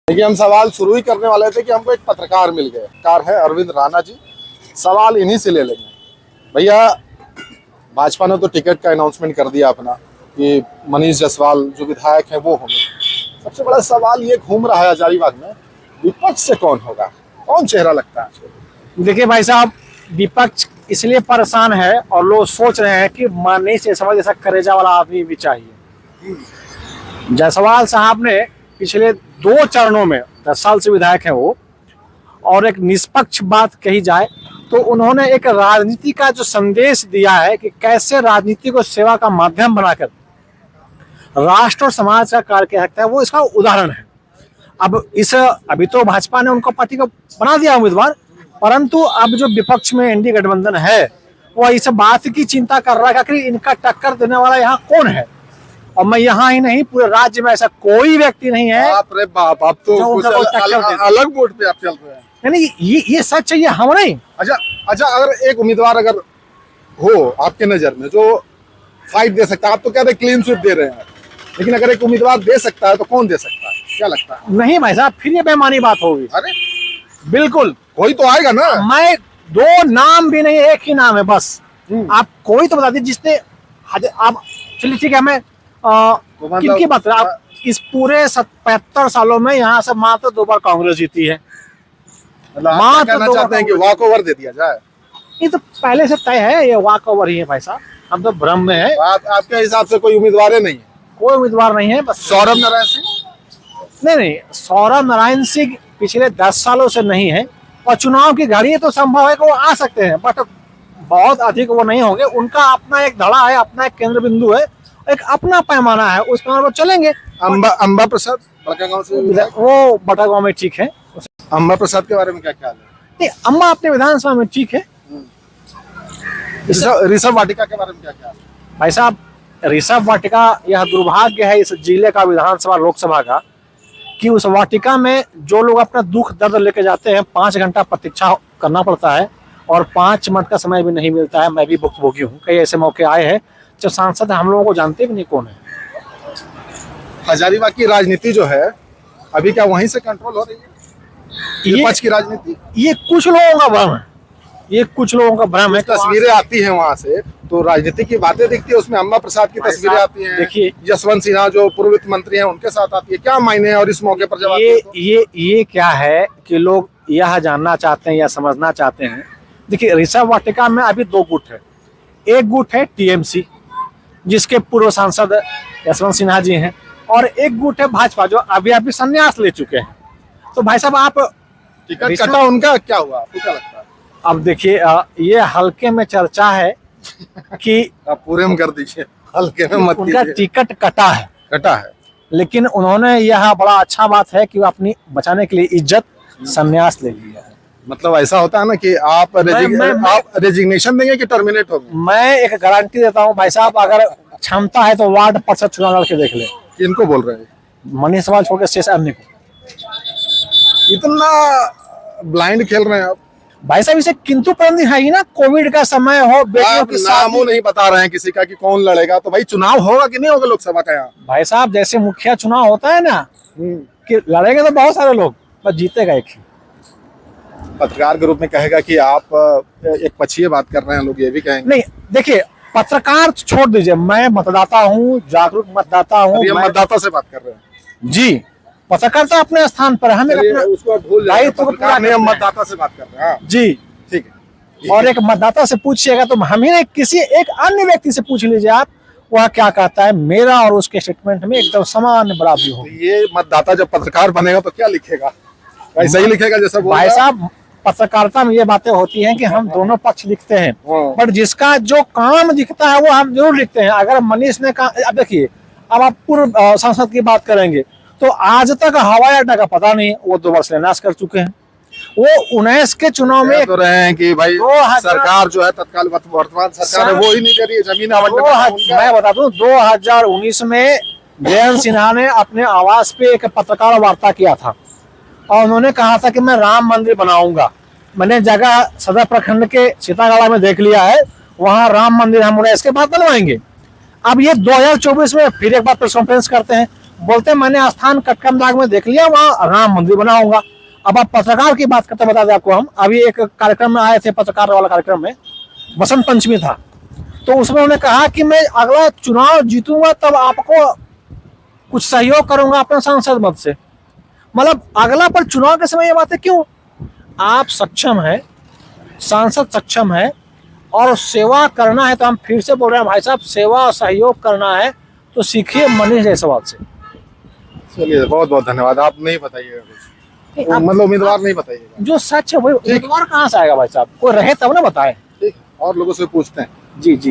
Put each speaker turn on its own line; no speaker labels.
देखिए, हम सवाल शुरू ही करने वाले थे कि हमको एक पत्रकार मिल गए। पत्रकार है अरविंद राणा जी। सवाल इन्हीं से ले लेंगे। भैया, भाजपा ने तो टिकट का अनाउंसमेंट कर दिया अपना कि मनीष जायसवाल जो विधायक हैं वो होंगे। सबसे बड़ा सवाल ये घूम रहा है हजारीबाग में, विपक्ष से कौन होगा, कौन चेहरा लगता है?
देखिए भाई साहब, विपक्ष इसलिए परेशान है और लोग सोच रहे हैं कि मनीष जायसवाल जैसा करेजा वाला आदमी भी चाहिए। जायसवाल साहब ने पिछले 2 चरणों में 10 साल से विधायक हैं वो, और एक निष्पक्ष बात कही जाए तो उन्होंने एक राजनीति का जो संदेश दिया है कि कैसे राजनीति को सेवा का माध्यम बनाकर राष्ट्र और समाज का कार्य किया सकता है, वो इसका उदाहरण है। अभी तो भाजपा ने उनको पार्टी को बना दिया उम्मीदवार, परंतु अब जो विपक्ष में एनडीए गठबंधन है वो इस बात की चिंता कर रहा है कि इनका टक्कर देने वाला यहाँ कौन है। और मैं यहाँ ही नहीं, पूरे राज्य में ऐसा कोई व्यक्ति नहीं है।
बाप रे बाप, आप तो अलग बोर्ड पे आप चल रहे हैं।
नहीं, ये सच है, ये हम नहीं।
अच्छा, अगर एक उम्मीदवार अगर हो आपके नजर में जो फाइट दे सकता है, आप तो कहते हैं क्लीन स्वीप दे रहे हैं, लेकिन अगर एक उम्मीदवार दे सकता है तो कौन दे सकता है, क्या लगता है?
नहीं भाई साहब, फिर ये बेमानी बात होगी।
अरे
बिल्कुल,
कोई तो आएगा ना।
मैं 2 नाम भी नहीं, एक ही नाम है बस। आप कोई तो बता दीजिए जिसने, आप चलिए ठीक है, मैं किनकी बात करें? आप इस पूरे 75 सालों में यहाँ से मात्र 2 बार कांग्रेस जीती है।
मात्र कहना चाहते हैं कि वॉक ओवर दे दिया जाए?
ये तो पहले से तय है, ये वॉक ओवर ही है भाई साहब। हम तो भ्रम में है।
आपके हिसाब से कोई उम्मीदवार नहीं है?
कोई उम्मीदवार नहीं है, बस
सौरभ नारायण सिंह।
नहीं, सौरभ नारायण सिंह पिछले 10 सालों से नहीं है, और चुनाव की घड़ी तो संभव है कि वो आ सकते हैं, बट बहुत अधिक वो नहीं होंगे। उनका अपना एक धड़ा है, अपना एक केंद्र बिंदु है, एक अपना पैमाना है, उस पर वो चलेंगे।
अंबा प्रसाद बड़कागांव से,
वो बड़कागांव में ठीक है।
अंबा प्रसाद के बारे में क्या ख्याल है?
नहीं, अंबा अपने विधानसभा में ठीक है।
ऋषभ वाटिका के बारे में क्या ख्याल है?
भाई साहब, ऋषभ वाटिका, यह दुर्भाग्य है इस जिले का, विधानसभा लोकसभा का, कि उस वाटिका में जो लोग अपना दुख दर्द लेके जाते हैं 5 घंटा प्रतीक्षा करना पड़ता है और 5 मिनट का समय भी नहीं मिलता है। मैं भी भुक्तभोगी हूँ, कई ऐसे मौके आए हैं जब सांसद हम लोगों को जानते भी नहीं कौन है।
हजारीबाग की राजनीति जो है अभी क्या वहीं से कंट्रोल हो रही है? विपक्ष की राजनीति,
ये कुछ लोगों का भ्रम है, ये कुछ लोगों का भ्रम है।
तस्वीरें आती हैं वहां से तो राजनीति की बातें दिखती है, उसमें अम्बा प्रसाद की तस्वीरें आती हैं।
देखिए,
यशवंत सिन्हा जो पूर्व वित्त मंत्री हैं उनके साथ आती है, क्या मायने हैं? और इस मौके पर जब
ये क्या है कि लोग यह जानना चाहते हैं या समझना चाहते हैं। देखिए, ऋषभ वाटिका में अभी 2 गुट है। एक गुट है टीएमसी, जिसके पूर्व सांसद यशवंत सिन्हा जी हैं, और एक गुट है भाजपा, जो अभी संन्यास ले चुके हैं। तो भाई साहब, आप
टिकट कटा, उनका क्या हुआ, आपको क्या लगता है?
अब देखिए, ये हल्के में चर्चा है कि
आप पूरे में कर दीजिए, हल्के में मत
उनका टिकट कटा है, लेकिन उन्होंने यह बड़ा अच्छा बात है कि वो अपनी बचाने के लिए इज्जत संन्यास ले लिया है।
मतलब ऐसा होता है ना कि आप रेजिग्नेशन देंगे कि टर्मिनेट होंगे?
मैं एक गारंटी देता हूँ भाई साहब, अगर क्षमता है तो वार्ड पार्षद चुनाव लड़ के देख ले।
किनको बोल रहे हैं?
मनीष जायसवाल छोड़ के शेष अन्य को।
इतना ब्लाइंड खेल रहे हैं आप
भाई साहब। इसे किंतु परंतु है ही ना, कोविड का समय हो, बेटियों की
नामों नहीं बता रहे हैं किसी का कि कौन लड़ेगा, तो भाई चुनाव होगा कि नहीं होगा लोकसभा का? यहाँ
भाई साहब, जैसे मुखिया चुनाव होता है ना, कि लड़ेंगे तो बहुत सारे लोग, बस जीतेगा एक ही।
पत्रकार के रूप में कहेगा कि आप एक पक्षीय बात कर रहे हैं, लोग ये भी कहेंगे।
नहीं, देखिए, पत्रकार छोड़ दीजिए, मैं मतदाता हूँ, जागरूक मतदाता हूँ।
मतदाता से बात कर रहे हैं
जी, पत्रकारिता अपने स्थान पर, हमें
उसको भूल जाइए, मतदाता से बात कर रहे हैं
जी, ठीक है। और एक मतदाता से पूछिएगा तो हमें किसी एक अन्य व्यक्ति से पूछ लीजिए आप, वह क्या कहता है, मेरा और उसके स्टेटमेंट में एकदम समान बराबरी हो।
ये मतदाता जब पत्रकार बनेगा तो क्या लिखेगा? ऐसा ही लिखेगा जैसा
भाई साहब, पत्रकारिता में ये बातें होती हैं कि हम दोनों पक्ष लिखते हैं, बट जिसका जो काम दिखता है वो हम जरूर लिखते हैं। अगर मनीष ने कहा, अब देखिए, अब आप पूर्व सांसद की बात करेंगे तो आज तक हवाई अड्डा का पता नहीं, वो 2 बार शिलान्यास कर चुके हैं। वो 19 के चुनाव में
तो रहे हैं कि भाई सरकार जो है तत्काल वर्तमान सरकार है वो ही नहीं करी जमीन आवंटन।
मैं बता दूं, 2019 में जयंत सिन्हा ने अपने आवास पे एक पत्रकार वार्ता किया था और उन्होंने कहा था कि मैं राम मंदिर बनाऊंगा। मैंने जगह सदर प्रखंड के सीतागढ़ में देख लिया है, वहां राम मंदिर हम 19 के बाद बनवाएंगे। अब ये 2024 में फिर एक बार प्रेस कॉन्फ्रेंस करते हैं, बोलते हैं मैंने स्थान कटकमदाग में देख लिया, वहाँ राम मंदिर बनाऊंगा। अब आप पत्रकार की बात करते, बता दें आपको, हम अभी एक कार्यक्रम में आए थे, पत्रकार वाला कार्यक्रम में, बसंत पंचमी था, तो उसमें उन्होंने कहा कि मैं अगला चुनाव जीतूंगा तब आपको कुछ सहयोग करूंगा अपने सांसद मत से। मतलब अगला पर चुनाव के समय ये बात है, क्यों? आप सक्षम है, सांसद सक्षम है और सेवा करना है, तो हम फिर से बोल रहे हैं भाई साहब, सेवा और सहयोग करना है तो सीखिए मनीष जायसवाल से।
चलिए बहुत बहुत धन्यवाद। आप नहीं बताइएगा कुछ,
आप-
मतलब उम्मीदवार नहीं बताइएगा।
जो सच है वही उम्मीदवार कहाँ से आएगा भाई साहब, कोई रहे तब ना बताए।
ठीक, और लोगों से पूछते हैं।
जी जी।